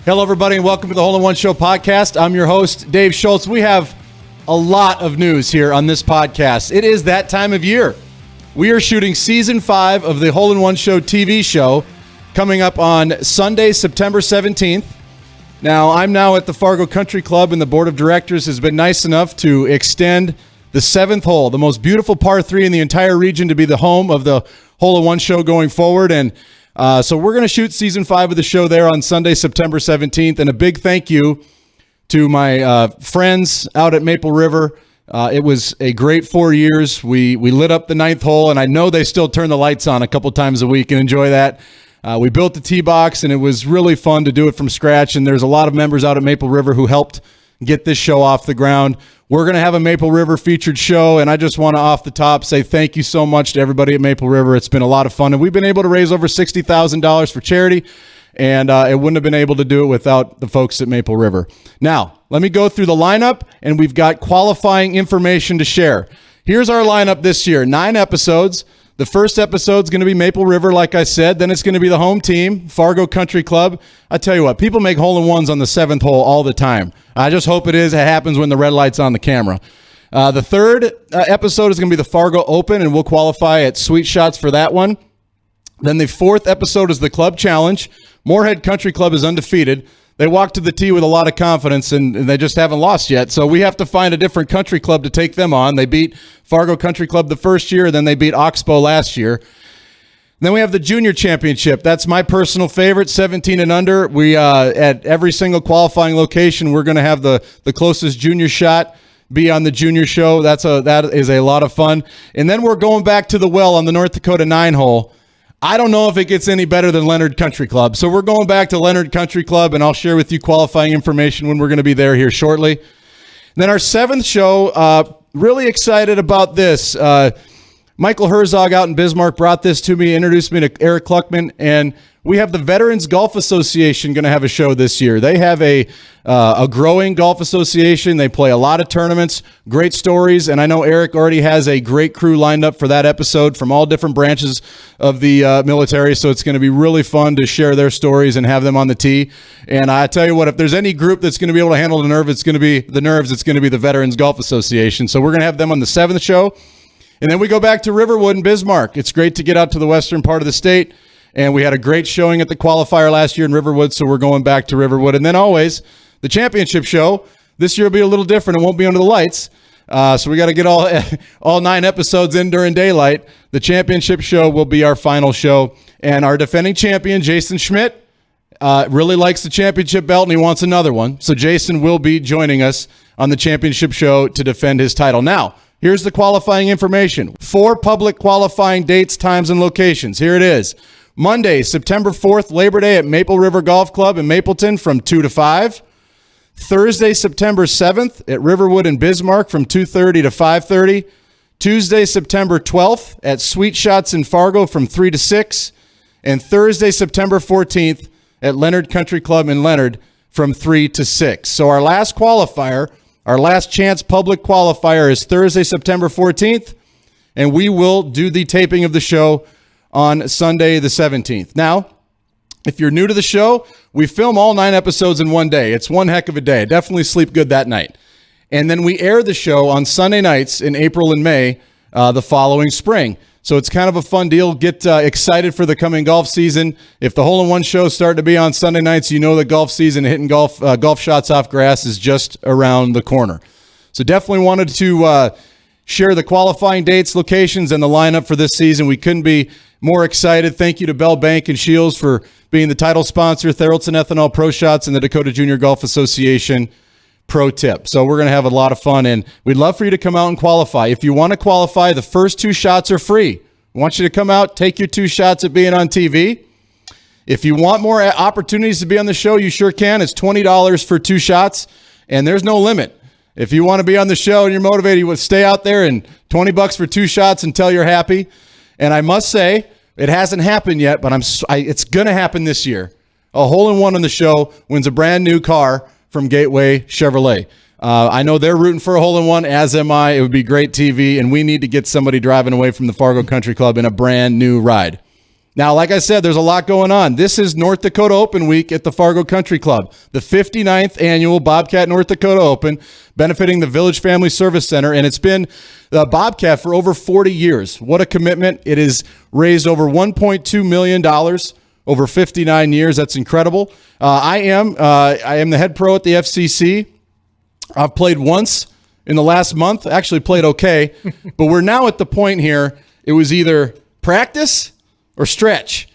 Hello, everybody, and welcome to the Hole in One Show podcast. I'm your host, Dave Schultz. We have a lot of news here on this podcast. It is that time of year. We are shooting Season 5 of the Hole in One Show TV show coming up on Sunday, September 17th. Now, I'm now at the Fargo Country Club, and the board of directors has been nice enough to extend the 7th hole, the most beautiful par 3 in the entire region, to be the home of the Hole in One Show going forward. And so we're going to shoot Season 5 of the show there on Sunday, September 17th. And a big thank you to my friends out at Maple River. It was a great 4 years. We lit up the 9th hole, and I know they still turn the lights on a couple times a week and enjoy that. We built the tee box, and it was really fun to do it from scratch. And there's a lot of members out at Maple River who helped get this show off the ground. We're going to have a Maple River featured show, and I just want to, off the top, say thank you so much to everybody at Maple River. It's been a lot of fun, and we've been able to raise over $60,000 for charity, and it wouldn't have been able to do it without the folks at Maple River. Now, let me go through the lineup, and we've got qualifying information to share. Here's our lineup this year: 9 episodes. The first episode is going to be Maple River, like I said. Then it's going to be the home team, Fargo Country Club. I tell you what, people make hole-in-ones on the 7th hole all the time. I just hope it happens when the red light's on the camera. The third episode is going to be the Fargo Open, and we'll qualify at Sweet Shots for that one. Then the 4th episode is the Club Challenge. Moorhead Country Club is undefeated. They walk to the tee with a lot of confidence, and they just haven't lost yet. So we have to find a different country club to take them on. They beat Fargo Country Club the first year, then they beat Oxbow last year. Then we have the Junior Championship. That's my personal favorite, 17 and under. We at every single qualifying location, we're going to have the closest junior shot be on the junior show. That is a lot of fun. And then we're going back to the well on the North Dakota 9 hole. I don't know if it gets any better than Leonard Country Club. So we're going back to Leonard Country Club, and I'll share with you qualifying information when we're going to be there here shortly. And then our 7th show, really excited about this. Michael Herzog out in Bismarck brought this to me, introduced me to Eric Kluckman, and we have the Veterans Golf Association going to have a show this year. They have a growing golf association. They play a lot of tournaments, great stories, and I know Eric already has a great crew lined up for that episode from all different branches of the military, so it's going to be really fun to share their stories and have them on the tee. And I tell you what, if there's any group that's going to be able to handle the nerves, it's going to be the Veterans Golf Association. So we're going to have them on the 7th show. And then we go back to Riverwood and Bismarck. It's great to get out to the western part of the state. And we had a great showing at the qualifier last year in Riverwood, so we're going back to Riverwood. And then always, the championship show. This year will be a little different. It won't be under the lights. So we got to get all 9 episodes in during daylight. The championship show will be our final show. And our defending champion, Jason Schmidt, really likes the championship belt, and he wants another one. So Jason will be joining us on the championship show to defend his title. Now, here's the qualifying information. 4 public qualifying dates, times, and locations. Here it is. Monday, September 4th, Labor Day at Maple River Golf Club in Mapleton from 2 to 5. Thursday, September 7th at Riverwood and Bismarck from 2:30 to 5:30. Tuesday, September 12th at Sweet Shots in Fargo from 3 to 6. And Thursday, September 14th at Leonard Country Club in Leonard from 3 to 6. So our last qualifier, our last chance public qualifier, is Thursday, September 14th, and we will do the taping of the show on Sunday the 17th. Now, if you're new to the show, we film all 9 episodes in one day. It's one heck of a day. Definitely sleep good that night. And then we air the show on Sunday nights in April and May the following spring. So it's kind of a fun deal. Get excited for the coming golf season. If the hole-in-one show is starting to be on Sunday nights, you know the golf season, hitting golf shots off grass is just around the corner. So definitely wanted to share the qualifying dates, locations, and the lineup for this season. We couldn't be more excited. Thank you to Bell Bank and Shields for being the title sponsor, Theraldson Ethanol Pro Shots, and the Dakota Junior Golf Association Pro Tip. So we're going to have a lot of fun, and we'd love for you to come out and qualify. If you want to qualify, the first 2 shots are free. We want you to come out, take your 2 shots at being on TV. If you want more opportunities to be on the show, you sure can. It's $20 for 2 shots, and there's no limit. If you want to be on the show and you're motivated, you would stay out there, and $20 for 2 shots until you're happy. And I must say, it hasn't happened yet, but it's going to happen this year. A hole-in-one on the show wins a brand new car from Gateway Chevrolet. I know they're rooting for a hole-in-one, as am I. It would be great TV, and we need to get somebody driving away from the Fargo Country Club in a brand new ride. Now, like I said, there's a lot going on. This is North Dakota Open Week at the Fargo Country Club, the 59th annual Bobcat North Dakota Open, benefiting the Village Family Service Center, and it's been the Bobcat for over 40 years. What a commitment. It has raised over $1.2 million over 59 years. That's incredible. I am the head pro at the FCC. I've played once in the last month, actually played okay, but we're now at the point here, it was either practice or stretch.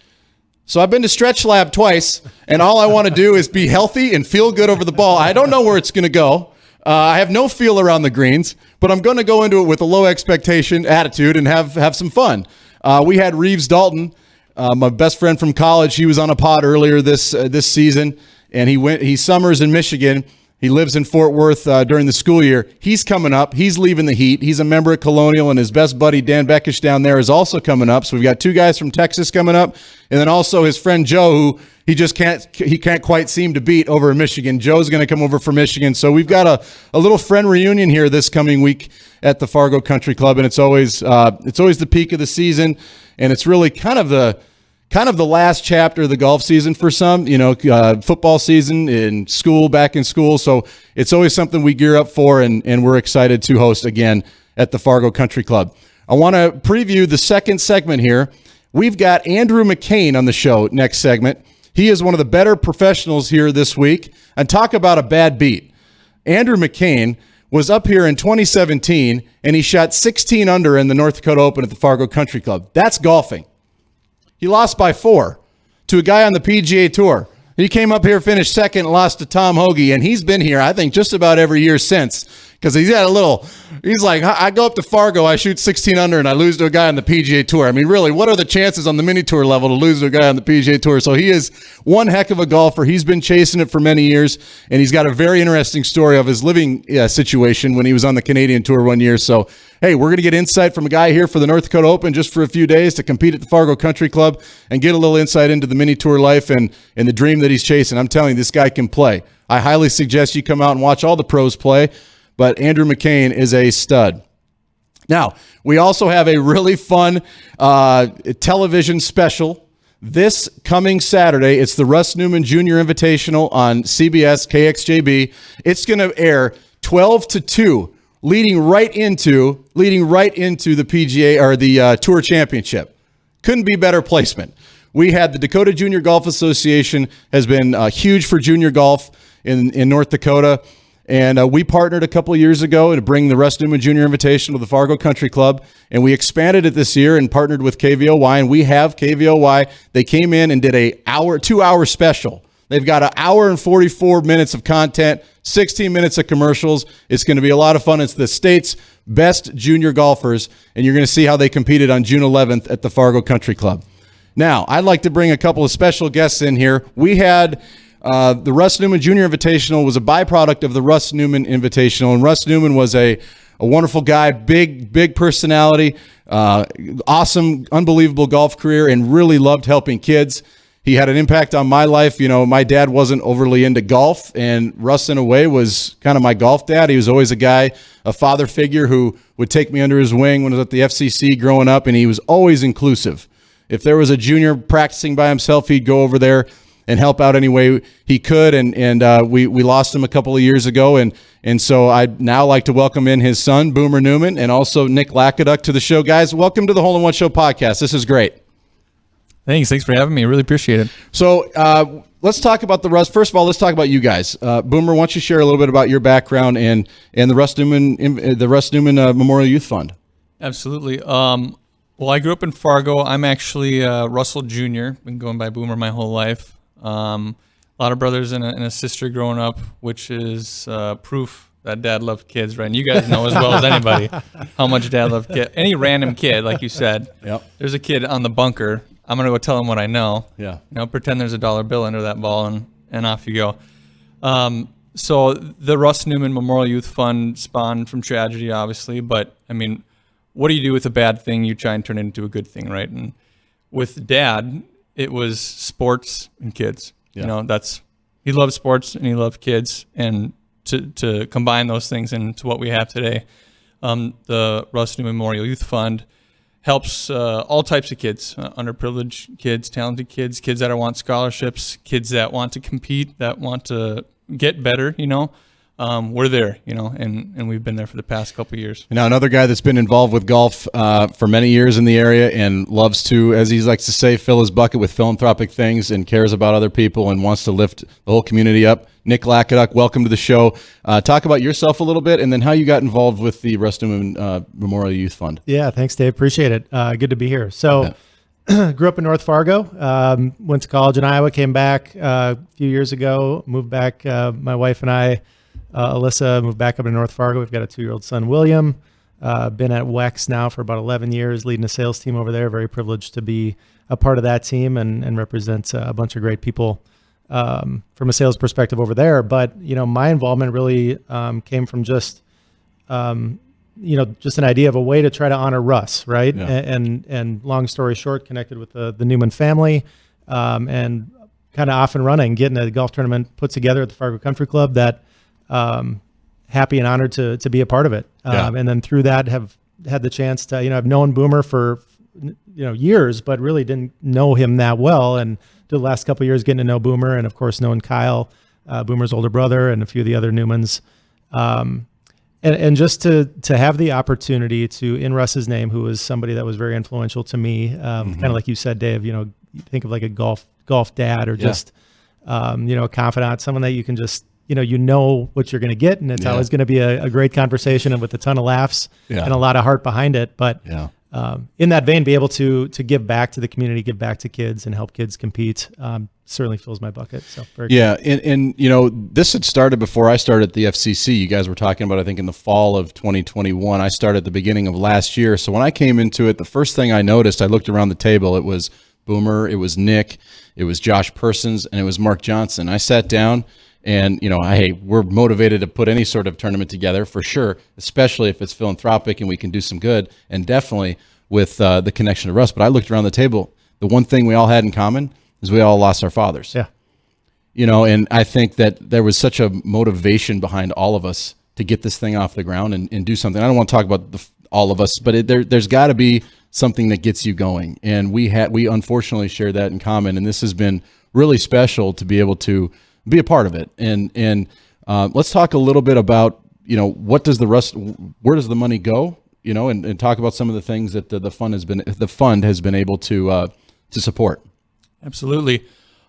So I've been to Stretch Lab twice, and all I want to do is be healthy and feel good over the ball. I don't know where it's going to go. I have no feel around the greens, but I'm going to go into it with a low expectation attitude and have some fun. We had Reeves Dalton, my best friend from college. He was on a pod earlier this season, and he summers in Michigan. He lives in Fort Worth during the school year. He's coming up. He's leaving the Heat. He's a member at Colonial, and his best buddy, Dan Beckish, down there is also coming up. So we've got 2 guys from Texas coming up, and then also his friend Joe, who he can't quite seem to beat over in Michigan. Joe's going to come over from Michigan. So we've got a little friend reunion here this coming week at the Fargo Country Club, and it's always the peak of the season, and it's really kind of the last chapter of the golf season for some, football season in school, back in school. So it's always something we gear up for, and we're excited to host again at the Fargo Country Club. I want to preview the second segment here. We've got Andrew McCain on the show next segment. He is one of the better professionals here this week. And talk about a bad beat. Andrew McCain was up here in 2017, and he shot 16 under in the North Dakota Open at the Fargo Country Club. That's golfing. He lost by 4 to a guy on the PGA Tour. He came up here, finished second, and lost to Tom Hoagie, and he's been here, I think, just about every year since, because he's like, I go up to Fargo, I shoot 16 under, and I lose to a guy on the PGA Tour. I mean, really, what are the chances on the mini tour level to lose to a guy on the PGA Tour? So he is one heck of a golfer. He's been chasing it for many years, and he's got a very interesting story of his living situation when he was on the Canadian Tour one year. So, hey, we're going to get insight from a guy here for the North Dakota Open just for a few days to compete at the Fargo Country Club and get a little insight into the mini tour life and the dream that he's chasing. I'm telling you, this guy can play. I highly suggest you come out and watch all the pros play, but Andrew McCain is a stud. Now, we also have a really fun television special this coming Saturday. It's the Russ Newman Junior Invitational on CBS KXJB. It's going to air 12 to 2. Leading right into the PGA or the Tour Championship. Couldn't be better placement. We had the Dakota Junior Golf Association has been huge for junior golf in North Dakota, and we partnered a couple of years ago to bring the Russ Newman Junior Invitational to the Fargo Country Club, and we expanded it this year and partnered with KVOY, and we have KVOY. They came in and did a 2-hour special. They've got an hour and 44 minutes of content, 16 minutes of commercials. It's going to be a lot of fun. It's the state's best junior golfers, and you're going to see how they competed on June 11th at the Fargo Country Club. Now, I'd like to bring a couple of special guests in here. We had the Russ Newman Junior Invitational was a byproduct of the Russ Newman Invitational, and Russ Newman was a wonderful guy, big personality, awesome, unbelievable golf career, and really loved helping kids. He had an impact on my life. My dad wasn't overly into golf, and Russ, in a way, was kind of my golf dad. He was always a father figure who would take me under his wing when I was at the FCC growing up, and he was always inclusive. If there was a junior practicing by himself, he'd go over there and help out any way he could, and we lost him a couple of years ago, and so I'd now like to welcome in his son, Boomer Newman, and also Nick Lakoduk to the show. Guys, welcome to the Hole in One Show podcast. This is great. Thanks for having me. I really appreciate it. So let's talk about the Russ. First of all, let's talk about you guys. Boomer, why don't you share a little bit about your background and the Russ Newman Memorial Youth Fund? Absolutely. Well, I grew up in Fargo. I'm actually Russell Jr. Been going by Boomer my whole life. A lot of brothers and a sister growing up, which is proof that dad loved kids, right? And you guys know as well as anybody how much dad loved kids. Any random kid, like you said, yep. There's a kid on the bunker. I'm going to go tell him what I know. Yeah. Pretend there's a dollar bill under that ball, and off you go. So the Russ Newman Memorial Youth Fund spawned from tragedy, obviously. But, I mean, what do you do with a bad thing? You try and turn it into a good thing, right? And with Dad, it was sports and kids. Yeah. He loved sports and he loved kids. And to combine those things into what we have today, the Russ Newman Memorial Youth Fund helps all types of kids, underprivileged kids, talented kids, kids that want scholarships, kids that want to compete, that want to get better, we're there, and we've been there for the past couple of years. Now, another guy that's been involved with golf for many years in the area and loves to, as he likes to say, fill his bucket with philanthropic things and cares about other people and wants to lift the whole community up. Nick Lakoduk, welcome to the show. Talk about yourself a little bit and then how you got involved with the Russ Newman Memorial Youth Fund. Yeah, thanks, Dave. Appreciate it. Good to be here. So, grew up in North Fargo, went to college in Iowa, came back a few years ago, moved back. My wife and I, Alyssa, moved back up to North Fargo. We've got a 2-year-old son, William. Been at WEX now for about 11 years, leading a sales team over there. Very privileged to be a part of that team and represent a bunch of great people from a sales perspective over there. But, my involvement really came from just an idea of a way to try to honor Russ, right? Yeah. And long story short, connected with the Newman family and kind of off and running, getting a golf tournament put together at the Fargo Country Club that happy and honored to be a part of it. And then through that have had the chance to, I've known Boomer for, years, but really didn't know him that well. And the last couple of years getting to know Boomer and of course knowing Kyle, Boomer's older brother, and a few of the other Newmans. And just to have the opportunity to, in Russ's name, who was somebody that was very influential to me, kind of like you said, Dave, think of like a golf dad or just, a confidant, someone that you can just, what you're going to get. And it's always going to be a great conversation and with a ton of laughs and a lot of heart behind it. But in that vein, be able to give back to the community, give back to kids and help kids compete certainly fills my bucket. So very cool. And this had started before I started at the FCC. You guys were talking about, I think, in the fall of 2021. I started at the beginning of last year. So when I came into it, the first thing I noticed, I looked around the table. It was Boomer, it was Nick, it was Josh Persons, and it was Mark Johnson. I sat down and, hey, we're motivated to put any sort of tournament together for sure, especially if it's philanthropic and we can do some good, and definitely with the connection to Russ. But I looked around the table. The one thing we all had in common is we all lost our fathers. Yeah. And I think that there was such a motivation behind all of us to get this thing off the ground and do something. I don't want to talk about all of us, but there's got to be something that gets you going. And we unfortunately share that in common. And this has been really special to be able to be a part of it. And let's talk a little bit about, where does the money go? And talk about some of the things that the fund has been able to support. Absolutely.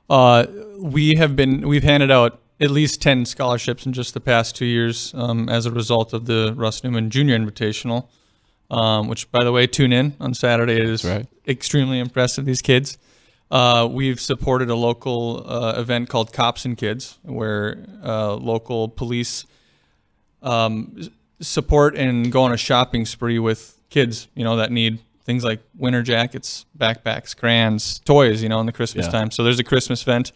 We've handed out at least 10 scholarships in just the past 2 years as a result of the Russ Newman Junior Invitational, which, by the way, tune in on Saturday. It is extremely impressive, these kids. We've supported a local event called Cops and Kids, where local police support and go on a shopping spree with kids, that need things like winter jackets, backpacks, crayons, toys, in the Christmas time. So there's a Christmas event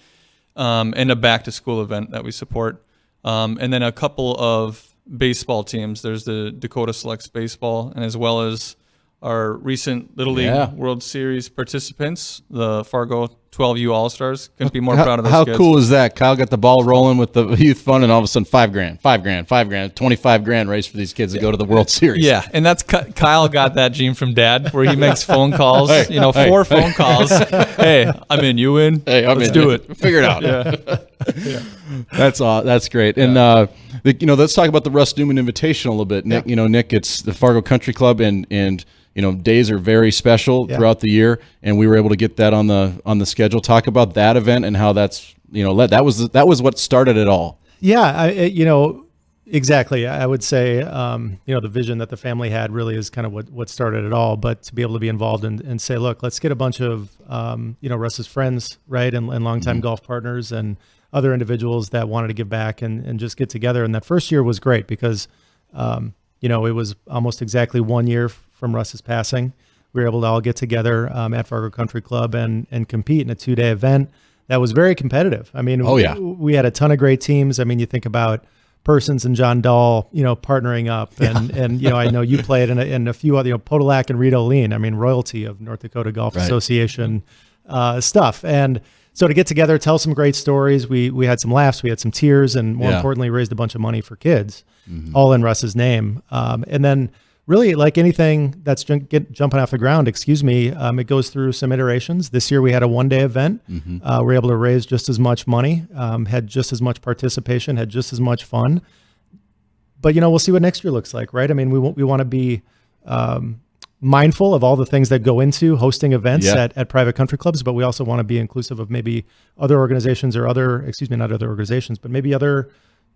and a back-to-school event that we support. And then a couple of baseball teams. There's the Dakota Selects Baseball, and as well as our recent Little League World Series participants, the Fargo 12U All-Stars. Couldn't be more proud of those kids. How cool is that? Kyle got the ball rolling with the youth fund, and all of a sudden $5,000, $25,000 race for these kids to go to the World Series. Yeah, and that's Kyle got that gene from Dad, where he makes phone calls. 4 phone calls. Hey, I'm in. You in? Hey, Let's do it. Figure it out. That's great. And let's talk about the Russ Newman Invitational a little bit. Nick, Nick, it's the Fargo Country Club, and days are very special throughout the year, and we were able to get that on the schedule. Talk about that event and how that's that was what started it all. Yeah, exactly. I would say the vision that the family had really is kind of what started it all. But to be able to be involved and say, look, let's get a bunch of Russ's friends, right, and longtime golf partners and other individuals that wanted to give back and just get together. And that first year was great because it was almost exactly 1 year from Russ's passing. We were able to all get together at Fargo Country Club and compete in a 2-day event that was very competitive. I mean, we had a ton of great teams. I mean, you think about Persons and John Dahl, partnering up, and I know you played and a few other, Podolak and Rito Lean. I mean, royalty of North Dakota Golf Association stuff. And so to get together, tell some great stories. We had some laughs, we had some tears, and more importantly, raised a bunch of money for kids, all in Russ's name. And then really, like anything that's jumping off the ground, it goes through some iterations. This year we had a one-day event. We were able to raise just as much money, had just as much participation, had just as much fun. But, we'll see what next year looks like, right? I mean, we want to be mindful of all the things that go into hosting events at private country clubs, but we also want to be inclusive of maybe other organizations or not other organizations, but maybe other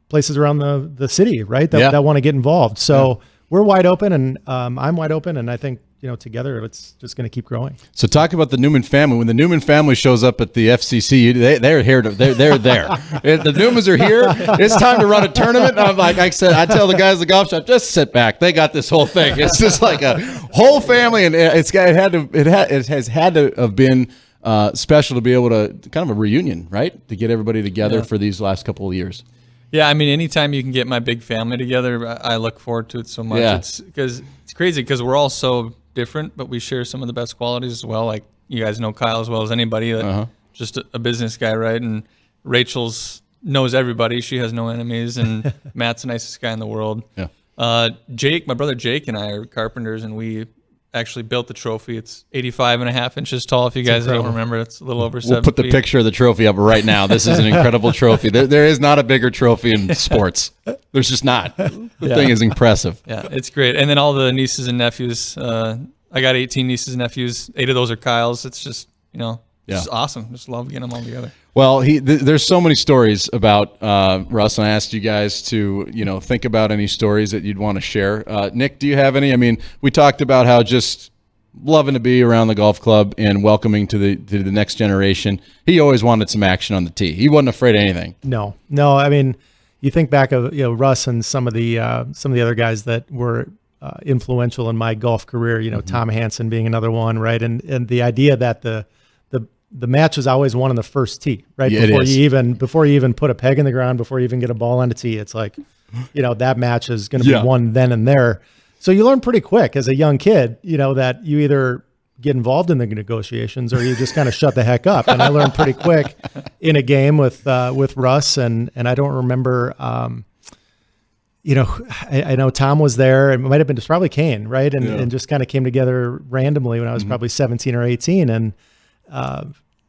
places around the city, right? That want to get involved. So we're wide open, and I'm wide open, and I think together it's just going to keep growing. So talk about the Newman family. When the Newman family shows up at the FCC, they're here. They're there. The Newmans are here. It's time to run a tournament. And I tell the guys at the golf shop, just sit back. They got this whole thing. It's just like a whole family, and it has had to have been special to be able to kind of a reunion, right? To get everybody together for these last couple of years. Yeah, I mean, anytime you can get my big family together, I look forward to it so much. Yeah. It's crazy because we're all so different, but we share some of the best qualities as well. Like, you guys know Kyle as well as anybody. Just a business guy, right? And Rachel's knows everybody. She has no enemies. And Matt's the nicest guy in the world. Yeah. Jake, my brother Jake, and I are carpenters, and we actually built the trophy. It's 85.5 inches tall. If you guys don't remember, it's a little over 7 feet. We'll put the picture of the trophy up right now. This is an incredible trophy. There is not a bigger trophy in sports. There's just not. The thing is impressive. Yeah, it's great. And then all the nieces and nephews. I got 18 nieces and nephews. 8 of those are Kyle's. It's just, just awesome. Just love getting them all together. Well, there's so many stories about Russ, and I asked you guys to, think about any stories that you'd want to share. Nick, do you have any? I mean, we talked about how just loving to be around the golf club and welcoming to the next generation. He always wanted some action on the tee. He wasn't afraid of anything. No. I mean, you think back of Russ and some of the other guys that were influential in my golf career. Tom Hansen being another one, right? And the idea that the match is always won on the first tee, right? Yeah, before you even put a peg in the ground, before you even get a ball on the tee, it's like, that match is going to be won then and there. So you learn pretty quick as a young kid, that you either get involved in the negotiations or you just kind of shut the heck up. And I learned pretty quick in a game with Russ, and I don't remember. I know Tom was there. It might have been probably Kane, right? And just kind of came together randomly when I was probably 17 or 18, and.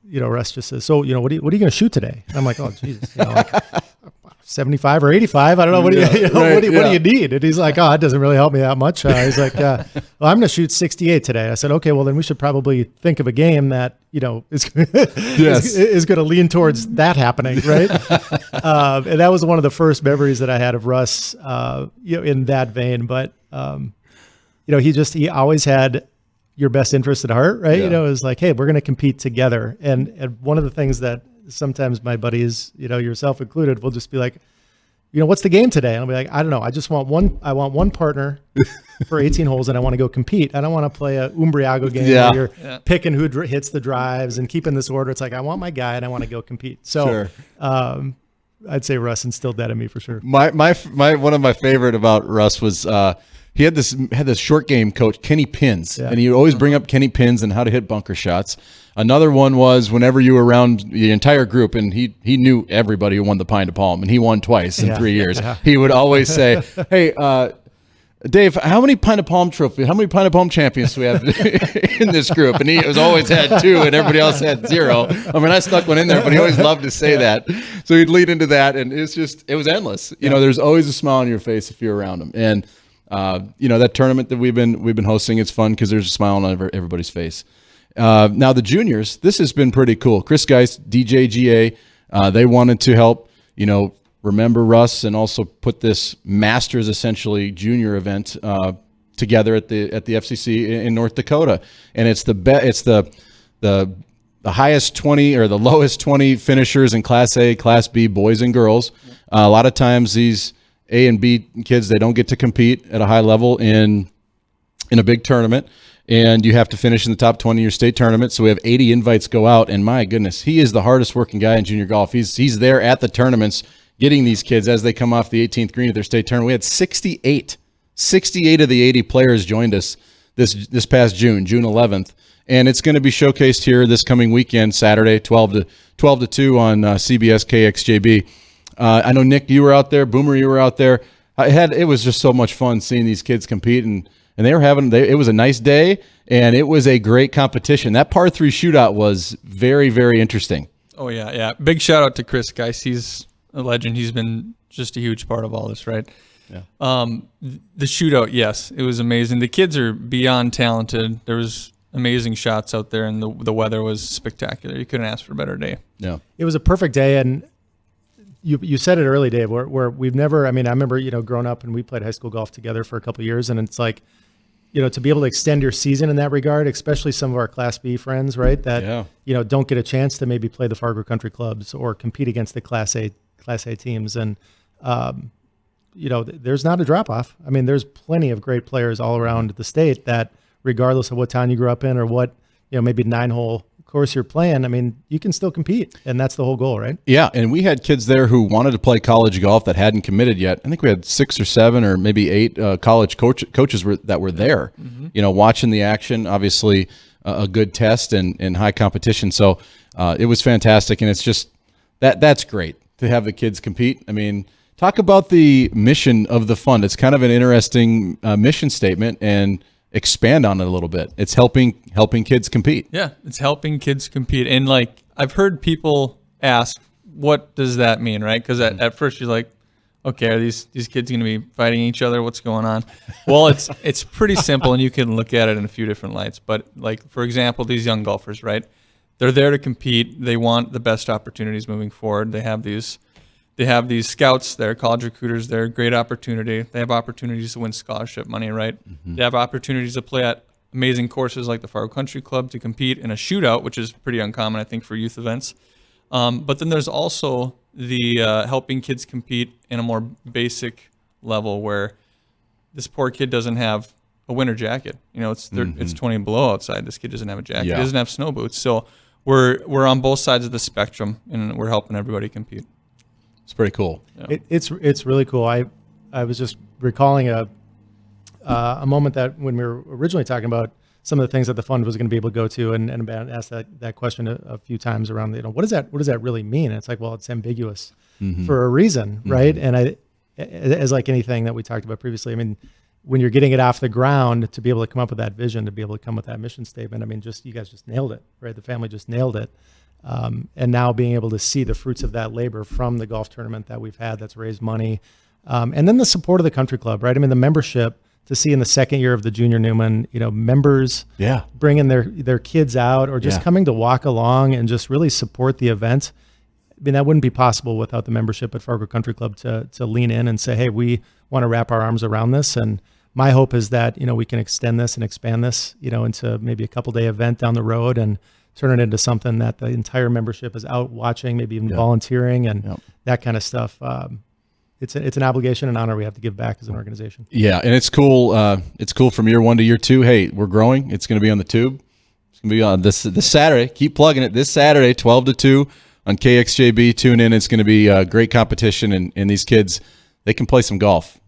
Russ just says, so, what are you going to shoot today? And I'm like, oh, Jesus, 75 or 85. I don't know. What do you need? And he's like, oh, it doesn't really help me that much. He's like, well, I'm going to shoot 68 today. I said, okay, well, then we should probably think of a game that, is going to lean towards that happening. Right. And that was one of the first memories that I had of Russ, in that vein. But, he always had your best interest at heart, right? It was like, hey, we're going to compete together. And one of the things that sometimes my buddies, yourself included, will just be like, what's the game today? And I'll be like, I don't know. I want one partner for 18 holes, and I want to go compete. I don't want to play a Umbriago game where you're picking who hits the drives and keeping this order. It's like, I want my guy and I want to go compete. So I'd say Russ instilled that in me for sure. My one of my favorite about Russ was he had this short game coach, Kenny Pins, and he would always bring up Kenny Pins and how to hit bunker shots. Another one was whenever you were around the entire group, and he knew everybody who won the Pine to Palm, and he won twice in 3 years. He would always say, hey, Dave, how many Pine to Palm champions do we have in this group? And he always had 2, and everybody else had 0. I mean, I stuck one in there, but he always loved to say that. So he'd lead into that, and it was endless. There's always a smile on your face if you're around him. And that tournament that we've been hosting, it's fun because there's a smile on everybody's face. Now the juniors, this has been pretty cool. Chris Geist, DJGA, they wanted to help, remember Russ and also put this Masters essentially junior event together at the FCC in North Dakota, and it's the highest 20 or the lowest 20 finishers in Class A, Class B, boys and girls. A lot of times these A and B kids, they don't get to compete at a high level in a big tournament, and you have to finish in the top 20 of your state tournament. So we have 80 invites go out, and my goodness, he is the hardest working guy in junior golf. He's there at the tournaments getting these kids as they come off the 18th green of their state tournament. We had 68 of the 80 players joined us this past June 11th, and it's going to be showcased here this coming weekend, Saturday, 12 to 2 on CBS KXJB. I know, Nick, you were out there. Boomer, you were out there. It was just so much fun seeing these kids compete, and and it was a nice day, and it was a great competition. That par 3 shootout was very, very interesting. Oh, yeah. Big shout out to Chris Geis. He's a legend. He's been just a huge part of all this, right? Yeah. The shootout, yes, it was amazing. The kids are beyond talented. There was amazing shots out there, and the weather was spectacular. You couldn't ask for a better day. Yeah. It was a perfect day, and you said it early, Dave, where we've never, I remember, growing up and we played high school golf together for a couple of years, and it's like, to be able to extend your season in that regard, especially some of our Class B friends, right, that, don't get a chance to maybe play the Fargo Country Clubs or compete against the Class A teams. And, there's not a drop-off. There's plenty of great players all around the state that, regardless of what town you grew up in or what, maybe 9-hole course you're playing, you can still compete, and that's the whole goal, right? Yeah, and we had kids there who wanted to play college golf that hadn't committed yet. I think we had 6 or 7 or maybe 8 college coaches that were there, watching the action. Obviously, a good test and high competition. So it was fantastic, and it's just that's great to have the kids compete. Talk about the mission of the fund. It's kind of an interesting mission statement, and expand on it a little bit. It's helping kids compete. Yeah, it's helping kids compete. And I've heard people ask, what does that mean, right? Because at first you're like, okay, are these kids going to be fighting each other? What's going on? Well, it's pretty simple, and you can look at it in a few different lights. But for example, these young golfers, right? They're there to compete. They want the best opportunities moving forward. They have these scouts there, college recruiters there, great opportunity. They have opportunities to win scholarship money, right? They have opportunities to play at amazing courses like the Fargo Country Club, to compete in a shootout, which is pretty uncommon, I think, for youth events. But then there's also the helping kids compete in a more basic level, where this poor kid doesn't have a winter jacket. It's 20 below outside. This kid doesn't have a jacket. Yeah. He doesn't have snow boots. So we're on both sides of the spectrum, and we're helping everybody compete. It's pretty cool. Yeah. It's really cool. I was just recalling a moment that when we were originally talking about some of the things that the fund was going to be able to go to, and asked that question a few times around, what does that really mean? And it's like, well, it's ambiguous for a reason, right? And as like anything that we talked about previously, when you're getting it off the ground, to be able to come up with that vision, to be able to come with that mission statement, you guys just nailed it, right? The family just nailed it. And now being able to see the fruits of that labor from the golf tournament that we've had that's raised money. And then the support of the country club, right? The membership, to see in the second year of the Junior Newman, members bringing their kids out, or just coming to walk along and just really support the event. That wouldn't be possible without the membership at Fargo Country Club to lean in and say, hey, we want to wrap our arms around this. And my hope is that, we can extend this and expand this, into maybe a couple-day event down the road, and turn it into something that the entire membership is out watching, maybe even volunteering and that kind of stuff. It's an obligation and honor we have to give back as an organization. Yeah, and it's cool. It's cool from year 1 to year 2. Hey, we're growing. It's going to be on the tube. It's going to be on this Saturday. Keep plugging it. This Saturday, 12 to 2 on KXJB. Tune in. It's going to be a great competition, and these kids, they can play some golf.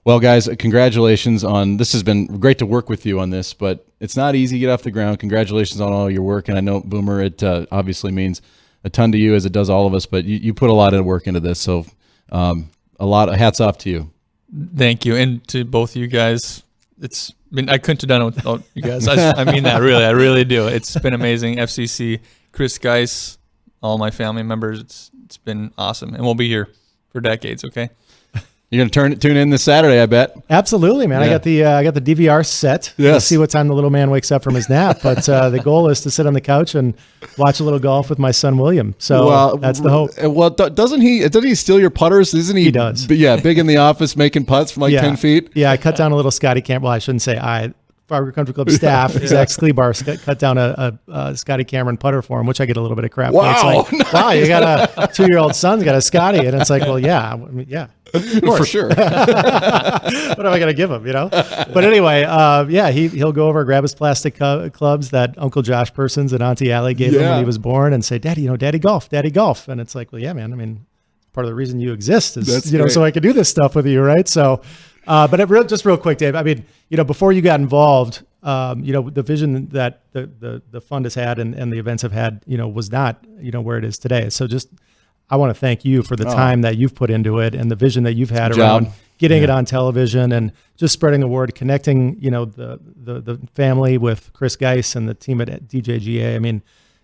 Well, guys, congratulations on this. Has been great to work with you on this, but it's not easy to get off the ground. Congratulations on all your work, and I know, Boomer, it obviously means a ton to you, as it does all of us, but you put a lot of work into this, so a lot of hats off to you. Thank you, and to both of you guys. I couldn't have done it without you guys. I mean that, really. I really do. It's been amazing. FCC, Chris Geis, all my family members. It's been awesome, and we'll be here for decades, okay? You're going to tune in this Saturday, I bet. Absolutely, man. Yeah. I got the DVR set. Yes. We'll see what time the little man wakes up from his nap. But the goal is to sit on the couch and watch a little golf with my son William. So that's the hope. Well, doesn't he steal your putters? Isn't he? He does. Yeah, big in the office making putts from 10 feet. Yeah, I cut down a little Scotty Cameron. Well, I shouldn't say I. Fargo Country Club staff, Zach Sklebar, cut down a Scotty Cameron putter for him, which I get a little bit of crap. Wow, it's like, wow, you got a 2-year-old son's got a Scotty, and it's like, well, yeah, for sure. What am I gonna give him? But anyway, he'll go over, grab his plastic clubs that Uncle Josh Persons and Auntie Allie gave him when he was born, and say, Daddy, Daddy golf, and it's like, well, yeah, man. Part of the reason you exist is so I can do this stuff with you, right? So. But just real quick, Dave, before you got involved, the vision that the fund has had and the events have had, was not, where it is today. So I want to thank you for the time that you've put into it and the vision that you've had around getting it on television and just spreading the word, connecting, the family with Chris Geis and the team at DJGA. I mean,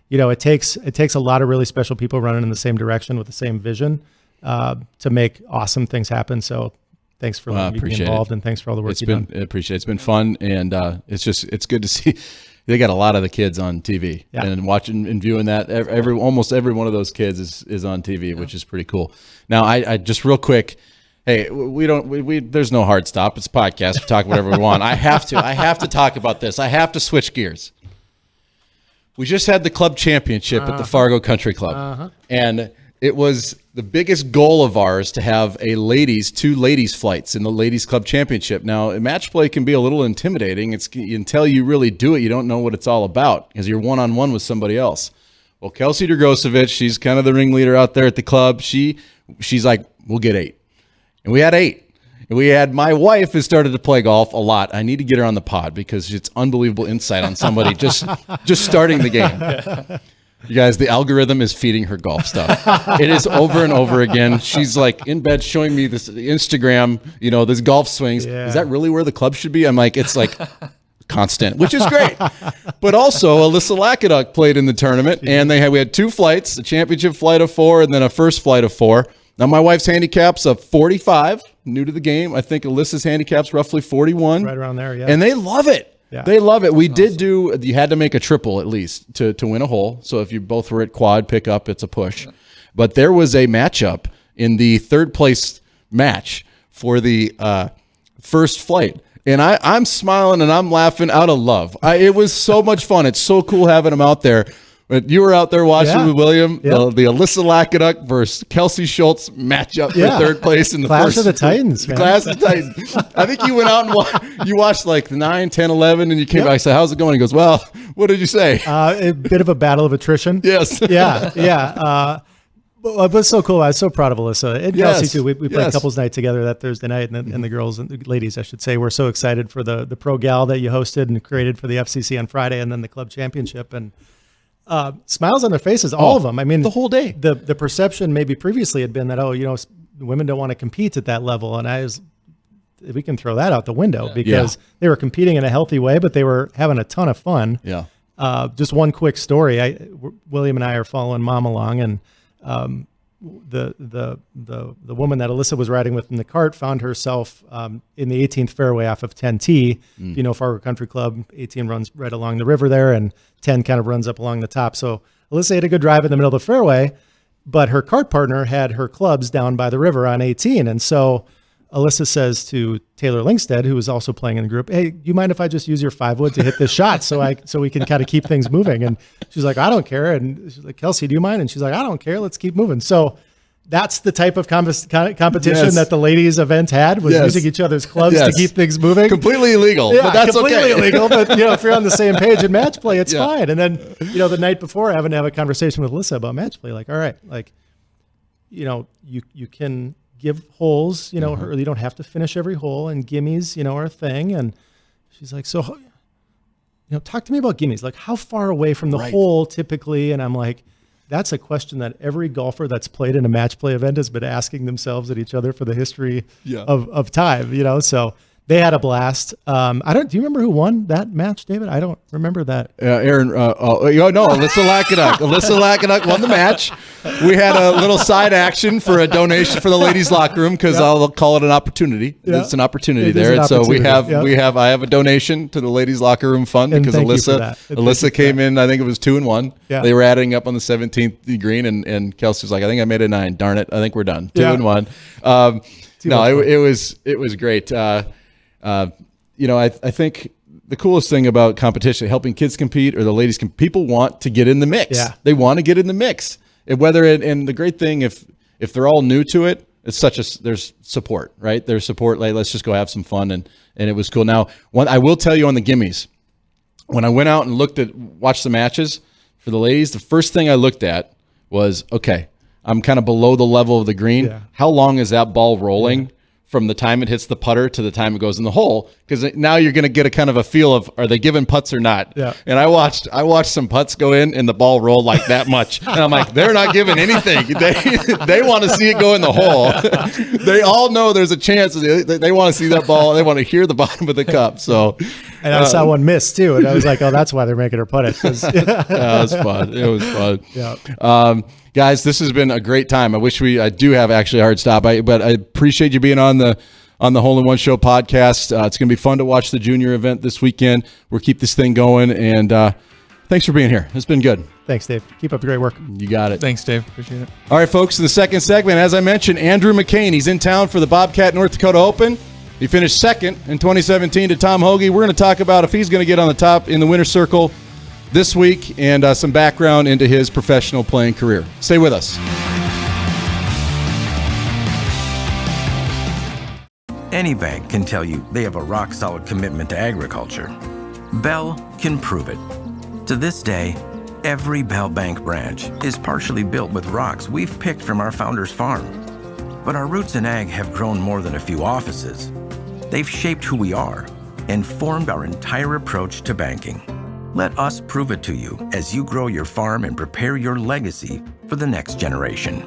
it takes a lot of really special people running in the same direction with the same vision to make awesome things happen. So thanks for letting me be involved, and thanks for all the work you've done. I appreciate it. It's been fun, and it's good to see. They got a lot of the kids on TV, and watching and viewing that. Almost every one of those kids is on TV, which is pretty cool. Now, I just real quick. Hey, there's no hard stop. It's a podcast. We talk whatever we want. I have to talk about this. I have to switch gears. We just had the club championship at the Fargo Country Club, and it was the biggest goal of ours to have two ladies flights in the ladies club championship. Now, match play can be a little intimidating. It's until you really do it, you don't know what it's all about because you're one-on-one with somebody else. Well, Kelsey Dragosevich, she's kind of the ringleader out there at the club. She's like, we'll get 8. And we had 8. And we had, my wife has started to play golf a lot. I need to get her on the pod because it's unbelievable insight on somebody just starting the game. You guys, the algorithm is feeding her golf stuff. It is over and over again. She's like in bed showing me this Instagram, this golf swings. Yeah. Is that really where the club should be? I'm like, it's like constant, which is great. But also, Alyssa Lakoduk played in the tournament, and we had 2 flights, a championship flight of 4 and then a first flight of 4. Now, my wife's handicap's a 45, new to the game. I think Alyssa's handicap's roughly 41. Right around there, yeah. And they love it. Yeah. They love it. You had to make a triple at least to win a hole. So if you both were at quad pickup, it's a push. But there was a matchup in the third place match for the first flight. And I'm smiling and I'm laughing out of love. It was so much fun. It's so cool having them out there. But you were out there watching with William, the Alyssa Lakoduk versus Kelsey Schultz matchup for third place in the Clash first. of the Titans, man. Clash of the Titans. I think you went out and you watched like 9, 10, 11, and you came back and said, how's it going? He goes, well, what did you say? A bit of a battle of attrition. Yes. Yeah. But it's so cool. I was so proud of Alyssa and Kelsey too. We played couples night together that Thursday night, and the girls and the ladies, I should say, were so excited for the pro gal that you hosted and created for the FCC on Friday, and then the club championship, and smiles on their faces, all of them. I mean, the whole day. The perception maybe previously had been that women don't want to compete at that level, and we can throw that out the window because they were competing in a healthy way, but they were having a ton of fun. Yeah. Just one quick story. William and I are following Mom along, and the woman that Alyssa was riding with in the cart found herself in the 18th fairway off of 10T. Fargo Country Club, 18 runs right along the river there, and 10 kind of runs up along the top. So Alyssa had a good drive in the middle of the fairway, but her cart partner had her clubs down by the river on 18. And so Alyssa says to Taylor Linkstead, who was also playing in the group, hey, you mind if I just use your 5-wood to hit this shot so we can kind of keep things moving? And she's like, I don't care. And she's like, Kelsey, do you mind? And she's like, I don't care. Let's keep moving. So that's the type of competition that the ladies event had, was using each other's clubs to keep things moving. Completely illegal, but that's completely illegal. But if you're on the same page in match play, it's fine. And then the night before, having to have a conversation with Alyssa about match play, like, all right, like, you can give holes, or you don't have to finish every hole, and gimmies, are a thing. And she's like, so, talk to me about gimmies. Like, how far away from the hole typically? And I'm like, that's a question that every golfer that's played in a match play event has been asking themselves at each other for the history of time, So they had a blast. Do you remember who won that match, David? I don't remember that. Aaron, Alyssa Lakoduk. Alyssa Lakoduk won the match. We had a little side action for a donation for the ladies' locker room because I'll call it an opportunity. Yeah. It's an opportunity there. And so I have a donation to the ladies' locker room fund because Alyssa came in, I think it was 2-1. Yeah. They were adding up on the 17th green, and Kelsey was like, I think I made a 9. Darn it. I think we're done. 2-1. It was great. I think the coolest thing about competition, helping kids compete or the ladies compete, people want to get in the mix. Yeah. They want to get in the mix. And the great thing, if they're all new to it, there's support, right? There's support. Like, let's just go have some fun. And it was cool. Now, I will tell you on the gimmies, when I went out and watched the matches for the ladies, the first thing I looked at was, okay, I'm kind of below the level of the green. Yeah. How long is that ball rolling from the time it hits the putter to the time it goes in the hole, because now you're going to get a kind of a feel of, are they giving putts or not? Yeah. And I watched some putts go in and the ball rolled like that much. And I'm like, they're not giving anything. They want to see it go in the hole. They all know there's a chance. They want to see that ball. They want to hear the bottom of the cup. So, and I saw one miss too. And I was like, oh, that's why they're making her putt it. It was fun. It was fun. Yeah. Guys, this has been a great time. I do have actually a hard stop, but I appreciate you being on the Hole in One Show podcast. It's going to be fun to watch the junior event this weekend. We'll keep this thing going, and thanks for being here. It's been good. Thanks, Dave. Keep up the great work. You got it. Thanks, Dave. Appreciate it. All right, folks, in the second segment, as I mentioned, Andrew McCain. He's in town for the Bobcat North Dakota Open. He finished second in 2017 to Tom Hoagie. We're going to talk about if he's going to get on the top in the winner's circle this week, and some background into his professional playing career. Stay with us. Any bank can tell you they have a rock-solid commitment to agriculture. Bell can prove it. To this day, every Bell Bank branch is partially built with rocks we've picked from our founder's farm. But our roots in ag have grown more than a few offices. They've shaped who we are and formed our entire approach to banking. Let us prove it to you as you grow your farm and prepare your legacy for the next generation.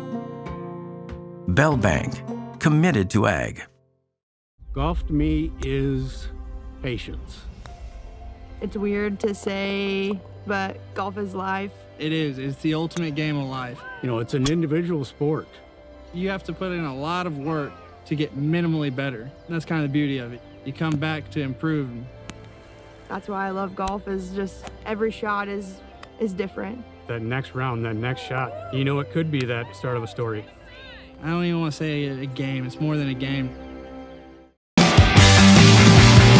Bell Bank, committed to ag. Golf to me is patience. It's weird to say, but golf is life. It is. It's the ultimate game of life. You know, it's an individual sport. You have to put in a lot of work to get minimally better. And that's kind of the beauty of it. You come back to improve. That's why I love golf, is just every shot is different. That next round, that next shot, you know, it could be that start of a story. I don't even want to say a game. It's more than a game.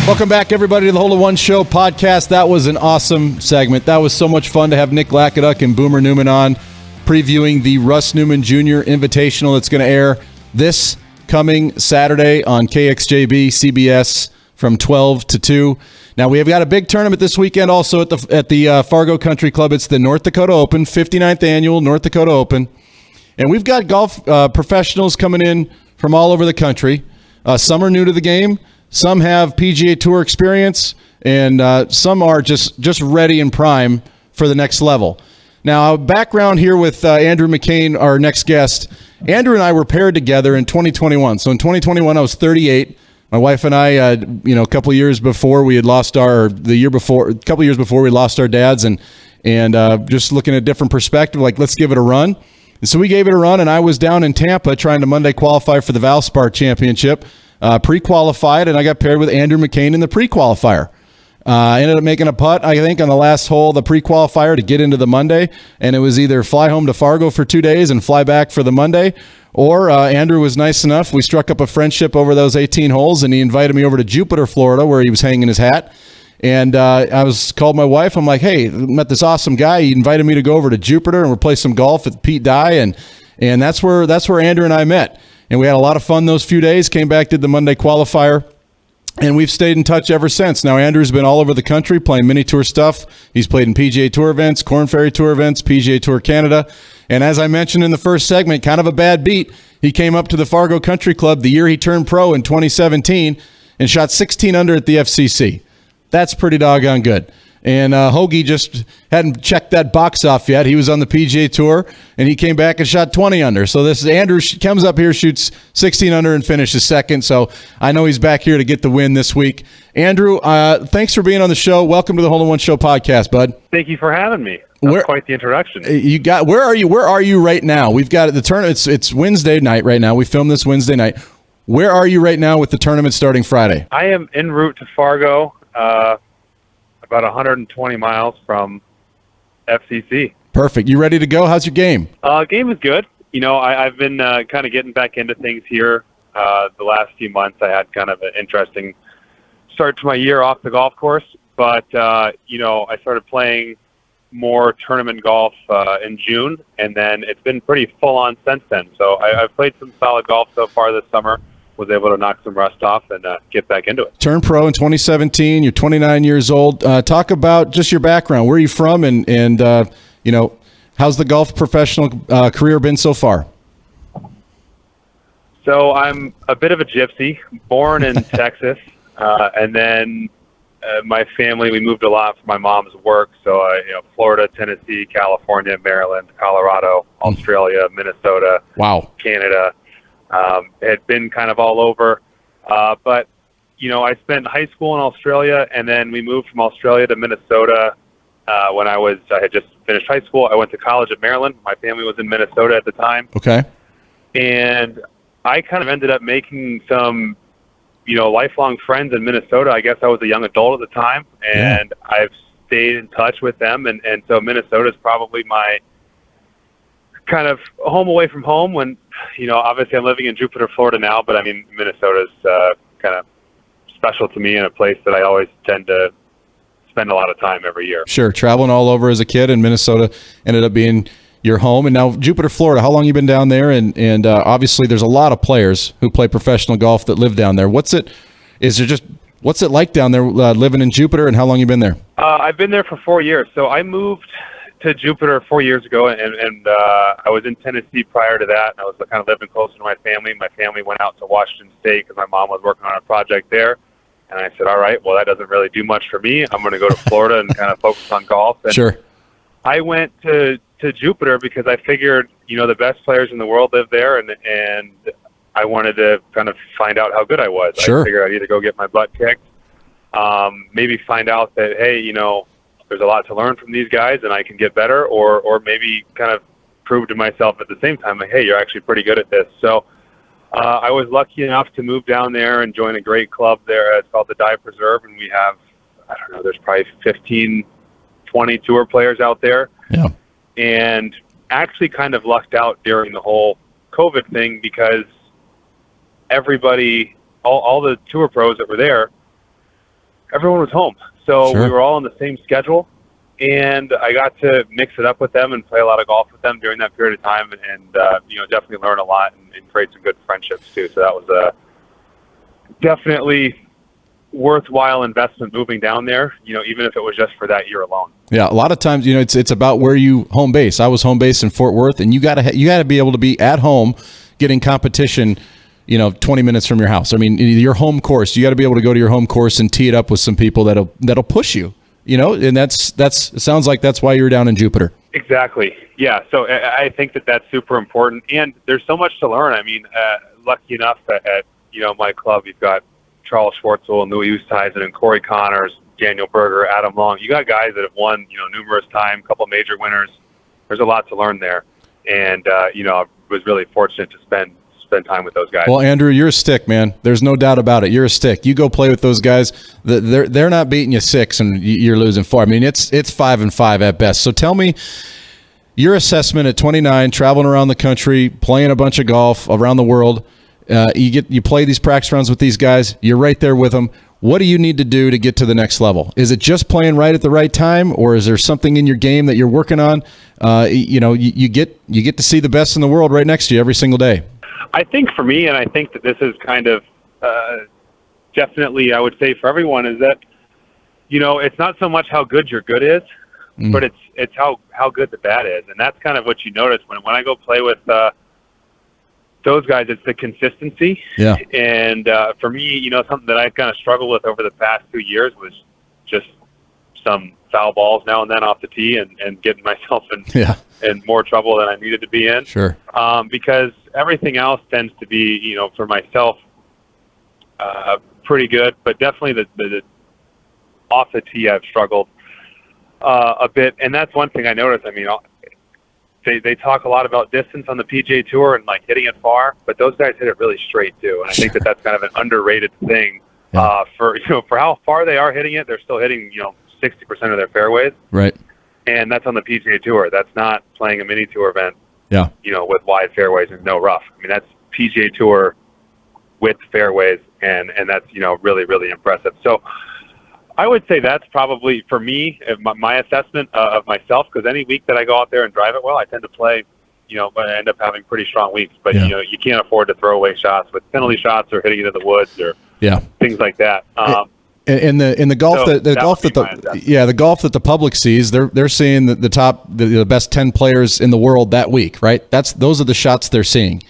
Welcome back, everybody, to the Hole in One Show podcast. That was an awesome segment. That was so much fun to have Nick Lakoduk and Boomer Newman on, previewing the Russ Newman Junior Invitational that's going to air this coming Saturday on KXJB CBS from 12 to 2. Now, we have got a big tournament this weekend also at the Fargo Country Club. It's the North Dakota Open, 59th annual North Dakota Open. And we've got golf professionals coming in from all over the country. Some are new to the game. Some have PGA Tour experience. And some are just ready and prime for the next level. Now, background here with Andrew McCain, our next guest. Andrew and I were paired together in 2021. So in 2021, I was 38. My wife and I, a couple of years before we had lost a couple of years before we lost our dads, and just looking at a different perspective, like, let's give it a run. And so we gave it a run, and I was down in Tampa trying to Monday qualify for the Valspar Championship, pre-qualified, and I got paired with Andrew McCain in the pre-qualifier. I ended up making a putt, I think, on the last hole of the pre-qualifier to get into the Monday, and it was either fly home to Fargo for 2 days and fly back for the Monday, or Andrew was nice enough. We struck up a friendship over those 18 holes, and he invited me over to Jupiter, Florida, where he was hanging his hat. And I called my wife. I'm like, hey, met this awesome guy. He invited me to go over to Jupiter, and we'll play some golf at Pete Dye, and that's where Andrew and I met. And we had a lot of fun those few days. Came back, did the Monday qualifier. And we've stayed in touch ever since. Now, Andrew's been all over the country playing mini tour stuff. He's played in PGA Tour events, Korn Ferry Tour events, PGA Tour Canada. And as I mentioned in the first segment, kind of a bad beat, he came up to the Fargo Country Club the year he turned pro in 2017 and shot 16 under at the FCC. That's pretty doggone good. And Hoagie just hadn't checked that box off yet. He was on the PGA Tour, and he came back and shot 20 under. So this is Andrew comes up here, shoots 16 under, and finishes second. So I know he's back here to get the win this week. Andrew, thanks for being on the show. Welcome to the Hole in One Show podcast, bud. Thank you for having me. That's quite the introduction. Where are you? Where are you right now? We've got the tournament. It's Wednesday night right now. We filmed this Wednesday night. Where are you right now with the tournament starting Friday? I am en route to Fargo. About 120 miles from FCC. Perfect. You ready to go? How's your game? Game is good. I've been kind of getting back into things here the last few months. I had kind of an interesting start to my year off the golf course, but I started playing more tournament golf in June, and then it's been pretty full on since then. So I've played some solid golf so far this summer. Was able to knock some rust off and get back into it. Turned pro in 2017. You're 29 years old. Talk about just your background. Where are you from, and how's the golf professional career been so far? So I'm a bit of a gypsy, born in Texas, and then my family, we moved a lot for my mom's work. So, Florida, Tennessee, California, Maryland, Colorado, Australia, Minnesota, Wow. Canada. Had been kind of all over. But, I spent high school in Australia, and then we moved from Australia to Minnesota when I had just finished high school. I went to college at Maryland. My family was in Minnesota at the time. Okay. And I kind of ended up making some, lifelong friends in Minnesota. I guess I was a young adult at the time, and I've stayed in touch with them. And so Minnesota is probably my kind of home away from home when, obviously I'm living in Jupiter, Florida now, but I mean, Minnesota's kind of special to me and a place that I always tend to spend a lot of time every year. Sure. Traveling all over as a kid, and Minnesota ended up being your home. And now Jupiter, Florida, how long you been down there? And obviously there's a lot of players who play professional golf that live down there. What's it like down there living in Jupiter, and how long you been there? I've been there for 4 years. So I moved to Jupiter 4 years ago, and I was in Tennessee prior to that. And I was kind of living closer to my family. My family went out to Washington State because my mom was working on a project there. And I said, all right, well, that doesn't really do much for me. I'm going to go to Florida and kind of focus on golf. And Sure. I went to Jupiter because I figured, the best players in the world live there, and I wanted to kind of find out how good I was. Sure. I figured I'd either go get my butt kicked, maybe find out that, hey, there's a lot to learn from these guys and I can get better, or maybe kind of prove to myself at the same time, like, hey, you're actually pretty good at this. So I was lucky enough to move down there and join a great club there. It's called the Dive Preserve, and we have, I don't know, there's probably 15, 20 tour players out there. Yeah. And actually kind of lucked out during the whole COVID thing because everybody, all the tour pros that were there, everyone was home. So Sure. we were all on the same schedule, and I got to mix it up with them and play a lot of golf with them during that period of time, and definitely learn a lot and create some good friendships too. So that was definitely worthwhile investment moving down there, even if it was just for that year alone. Yeah, a lot of times, it's about where you home base. I was home base in Fort Worth, and you got to be able to be at home getting competition, 20 minutes from your house. I mean, your home course, you got to be able to go to your home course and tee it up with some people that'll push you, and that's it sounds like that's why you're down in Jupiter. Exactly. Yeah. So I think that's super important, and there's so much to learn. I mean, lucky enough at my club, you've got Charles Schwartzel, Louis Oosthuizen, and Corey Connors, Daniel Berger, Adam Long. You got guys that have won, numerous times, a couple major winners. There's a lot to learn there, and I was really fortunate to spend time with those guys. Well, Andrew, you're a stick, man. There's no doubt about it. You're a stick. You go play with those guys. They're not beating you 6 and you're losing 4. I mean, it's 5-5 at best. So tell me your assessment at 29, traveling around the country, playing a bunch of golf around the world. You play these practice rounds with these guys. You're right there with them. What do you need to do to get to the next level? Is it just playing right at the right time, or is there something in your game that you're working on? You get to see the best in the world right next to you every single day. I think for me, and I think that this is kind of definitely, I would say for everyone, is that it's not so much how good your good is, but it's how good the bad is, and that's kind of what you notice when I go play with those guys. It's the consistency. Yeah. And for me, something that I kind of struggled with over the past 2 years was just some foul balls now and then off the tee and getting myself in more trouble than I needed to be in. Sure. Because everything else tends to be, for myself, pretty good, but definitely the off the tee I've struggled a bit. And that's one thing I noticed. I mean, they talk a lot about distance on the PGA Tour and like hitting it far, but those guys hit it really straight too. And I think that's kind of an underrated thing. For how far they are hitting it, they're still hitting 60% of their fairways. Right. And that's on the PGA Tour. That's not playing a mini tour event. Yeah. With wide fairways and no rough. I mean, that's PGA Tour with fairways, and that's really, really impressive. So I would say that's probably, for me, my assessment of myself, because any week that I go out there and drive it well, I tend to play, I end up having pretty strong weeks. But, you can't afford to throw away shots with penalty shots or hitting it in the woods or things like that. In the golf the golf that the public sees, they're seeing the best 10 players in the world that week, right? Those are the shots they're seeing.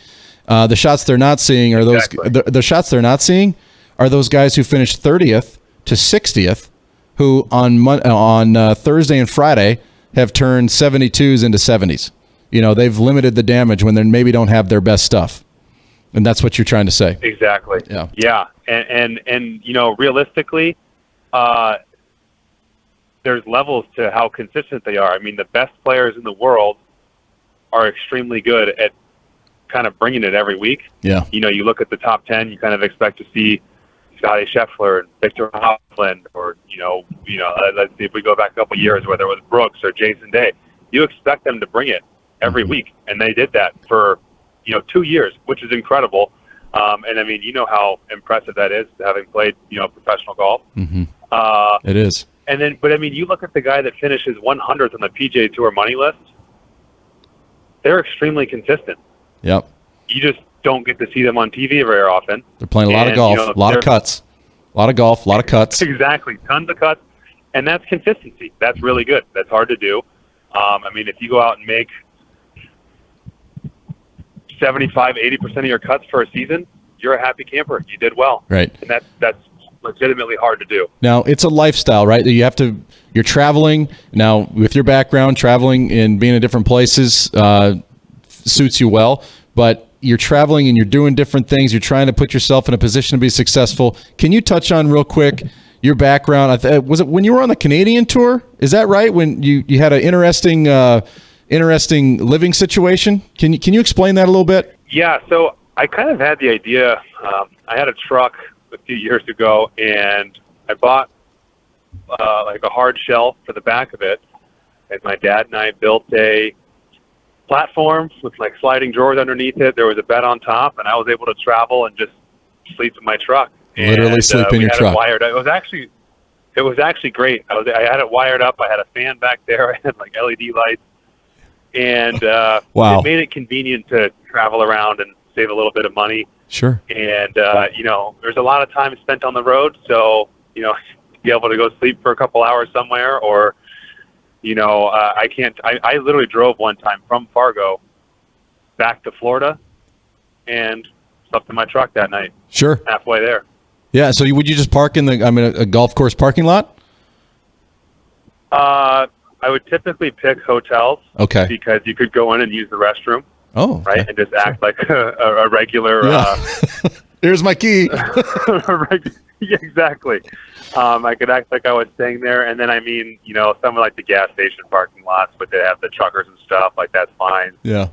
The shots they're not seeing are those. The shots they're not seeing are those guys who finished 30th to 60th, who on Thursday and Friday have turned 72s into 70s. They've limited the damage when they maybe don't have their best stuff, and that's what you're trying to say. Exactly. Yeah. And realistically, there's levels to how consistent they are. I mean, the best players in the world are extremely good at kind of bringing it every week. Yeah. You look at the top 10, you kind of expect to see Scotty Scheffler and Victor Hovland, or let's see if we go back a couple years, whether it was Brooks or Jason Day. You expect them to bring it every week, and they did that for 2 years, which is incredible. And I mean, how impressive that is, having played professional golf. Mm-hmm. It is. And then, but I mean, you look at the guy that finishes 100th on the PGA Tour money list. They're extremely consistent. Yep. You just don't get to see them on TV very often. They're playing a lot of golf, a lot of cuts, a lot of golf, a lot of cuts. Exactly, tons of cuts, and that's consistency. That's really good. That's hard to do. I mean, if you go out and make 75-80% of your cuts for a season, you're a happy camper. You did well. Right. And that's legitimately hard to do. Now, it's a lifestyle, right? You're traveling. Now, with your background, traveling and being in different places suits you well, but you're traveling and you're doing different things. You're trying to put yourself in a position to be successful. Can you touch on real quick your background? Was it when you were on the Canadian tour? Is that right? When you had an interesting living situation? Can you explain that a little bit? Yeah, so I kind of had the idea. I had a truck a few years ago, and I bought like a hard shell for the back of it, and my dad and I built a platform with like sliding drawers underneath it. There was a bed on top, and I was able to travel and just sleep in my truck. Literally sleep in your truck. It was actually great. I had it wired up. I had a fan back there. I had like LED lights, and wow. It made it convenient to travel around and save a little bit of money. Sure. And there's a lot of time spent on the road, so be able to go sleep for a couple hours somewhere, or I literally drove one time from Fargo back to Florida and slept in my truck that night. Sure. Halfway there. Yeah. So would you just park in a golf course parking lot? I would typically pick hotels. Okay. Because you could go in and use the restroom. Oh. Okay. Right, and just act like a regular. Yeah. Here's my key. Yeah, exactly. I could act like I was staying there, and then some of like the gas station parking lots, but they have the truckers and stuff. Like that's fine. Yeah.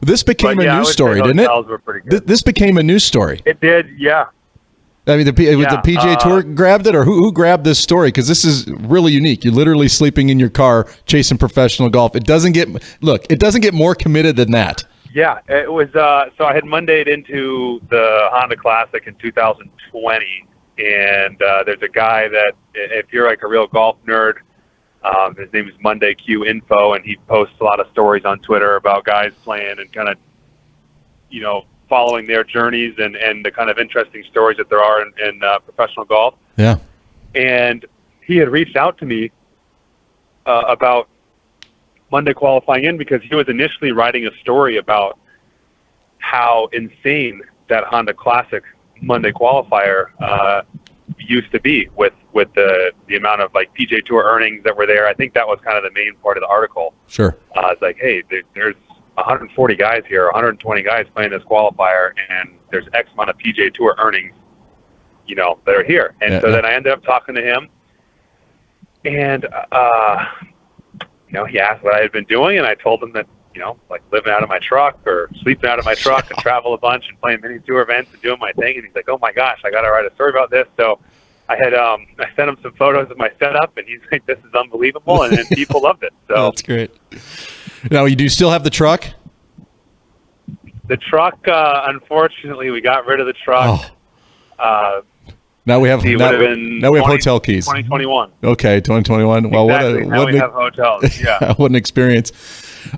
This became a news story, didn't it? Were pretty good. This became a news story. It did, yeah. I mean, the PGA Tour grabbed it, or who grabbed this story? Because this is really unique. You're literally sleeping in your car chasing professional golf. It doesn't get more committed than that. Yeah, it was. So I had Mondayed into the Honda Classic in 2020, and there's a guy that, if you're like a real golf nerd, his name is Monday Q Info, and he posts a lot of stories on Twitter about guys playing and kind of, following their journeys and the kind of interesting stories that there are in professional golf. Yeah. And he had reached out to me about Monday qualifying in, because he was initially writing a story about how insane that Honda Classic Monday qualifier used to be with the amount of like PGA Tour earnings that were there. I think that was kind of the main part of the article. Sure. It's like, hey, there's 140 guys here, 120 guys playing this qualifier, and there's X amount of PGA Tour earnings, that are here. And so then I ended up talking to him, and he asked what I had been doing, and I told him that, like living out of my truck or sleeping out of my truck and travel a bunch and playing mini tour events and doing my thing. And he's like, oh my gosh, I got to write a story about this. So I had, I sent him some photos of my setup, and he's like, this is unbelievable. And people loved it. So that's great. Now, you do still have the truck? The truck, unfortunately, we got rid of the truck. Oh. Now we have hotel keys. 2021. Okay, 2021. Well, exactly. Now we have hotels. Yeah. What an experience.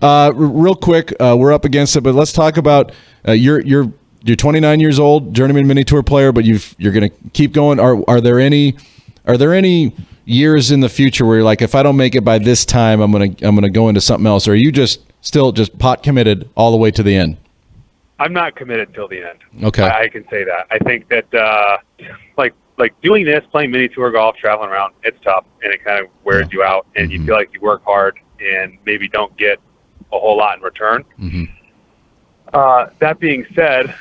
Real quick, we're up against it, but let's talk about you're 29 years old, journeyman mini tour player, but you're going to keep going. Are there any years in the future where you're like, if I don't make it by this time, I'm gonna go into something else? Or are you still pot committed all the way to the end? I'm not committed till the end. Okay. I can say that. I think that like doing this, playing mini tour golf, traveling around, it's tough, and it kind of wears you out, and you feel like you work hard and maybe don't get a whole lot in return. That being said,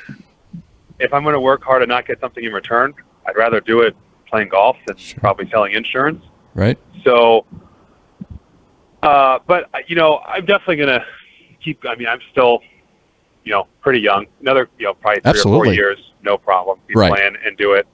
if I'm going to work hard and not get something in return, I'd rather do it playing golf than probably selling insurance. Right. So, but I'm definitely going to keep. I mean, I'm still, pretty young. Another, probably 3 or 4 years, no problem. Keep playing and do it.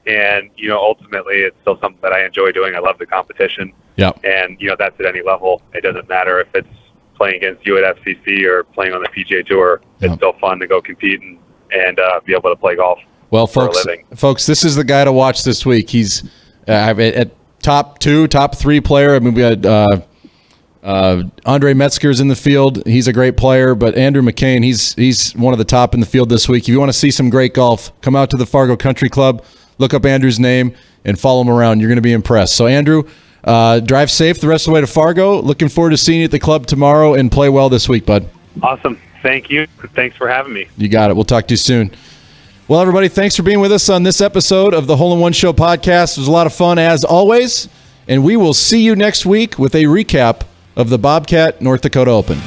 And ultimately, it's still something that I enjoy doing. I love the competition. Yeah. And that's at any level. It doesn't matter if it's playing against you at FCC or playing on the PGA Tour. It's still fun to go compete and be able to play golf. Well, folks, this is the guy to watch this week. He's at top 3 player. I mean, we had Andre Metzger's in the field. He's a great player, but Andrew McCain, he's one of the top in the field this week. If you want to see some great golf, come out to the Fargo Country Club, look up Andrew's name, and follow him around. You're going to be impressed. So, Andrew, drive safe the rest of the way to Fargo. Looking forward to seeing you at the club tomorrow, and play well this week, bud. Awesome. Thank you. Thanks for having me. You got it. We'll talk to you soon. Well, everybody, thanks for being with us on this episode of the Hole in One Show podcast. It was a lot of fun, as always, and we will see you next week with a recap of the Bobcat North Dakota Open.